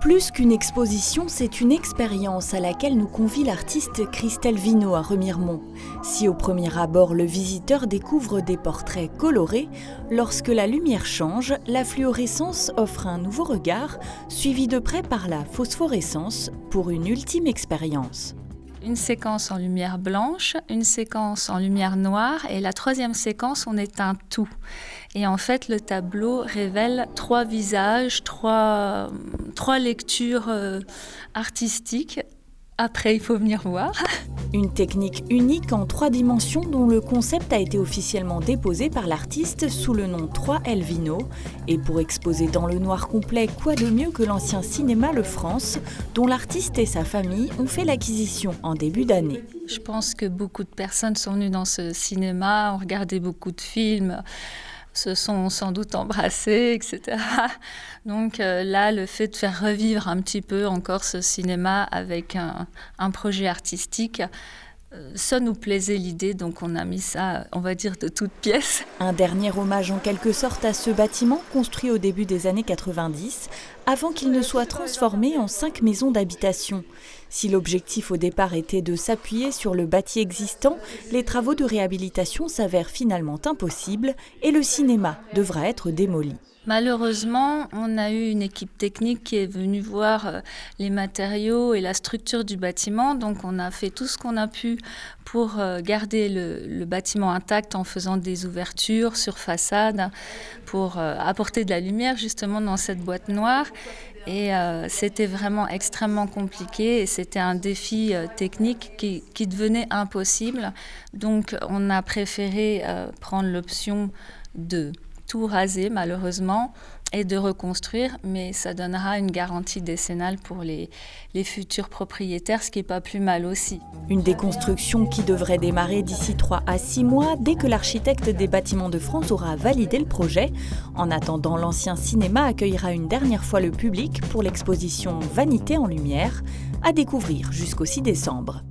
Plus qu'une exposition, c'est une expérience à laquelle nous convie l'artiste Christelle Vinault à Remiremont. Si au premier abord le visiteur découvre des portraits colorés, lorsque la lumière change, la fluorescence offre un nouveau regard, suivi de près par la phosphorescence pour une ultime expérience. Une séquence en lumière blanche, une séquence en lumière noire et la troisième séquence, on éteint tout. Et en fait, le tableau révèle trois visages, trois lectures artistiques. Après, il faut venir voir. Une technique unique en 3 dimensions dont le concept a été officiellement déposé par l'artiste sous le nom 3L Vinault. Et pour exposer dans le noir complet, quoi de mieux que l'ancien cinéma Le France, dont l'artiste et sa famille ont fait l'acquisition en début d'année. Je pense que beaucoup de personnes sont venues dans ce cinéma, ont regardé beaucoup de films, se sont sans doute embrassés, etc. Donc là, le fait de faire revivre un petit peu encore ce cinéma avec un projet artistique, ça nous plaisait l'idée, donc on a mis ça, on va dire, de toutes pièces. Un dernier hommage en quelque sorte à ce bâtiment construit au début des années 90, avant qu'il ne soit transformé en 5 maisons d'habitation. Si l'objectif au départ était de s'appuyer sur le bâti existant, les travaux de réhabilitation s'avèrent finalement impossibles et le cinéma devra être démoli. Malheureusement, on a eu une équipe technique qui est venue voir les matériaux et la structure du bâtiment. Donc on a fait tout ce qu'on a pu pour garder le bâtiment intact en faisant des ouvertures sur façade pour apporter de la lumière justement dans cette boîte noire. Et c'était vraiment extrêmement compliqué et c'était un défi technique qui devenait impossible. Donc on a préféré prendre l'option de tout raser malheureusement et de reconstruire, mais ça donnera une garantie décennale pour les futurs propriétaires, ce qui n'est pas plus mal aussi. Une déconstruction qui devrait démarrer d'ici 3 à 6 mois, dès que l'architecte des Bâtiments de France aura validé le projet. En attendant, l'ancien cinéma accueillera une dernière fois le public pour l'exposition Vanité en lumière, à découvrir jusqu'au 6 décembre.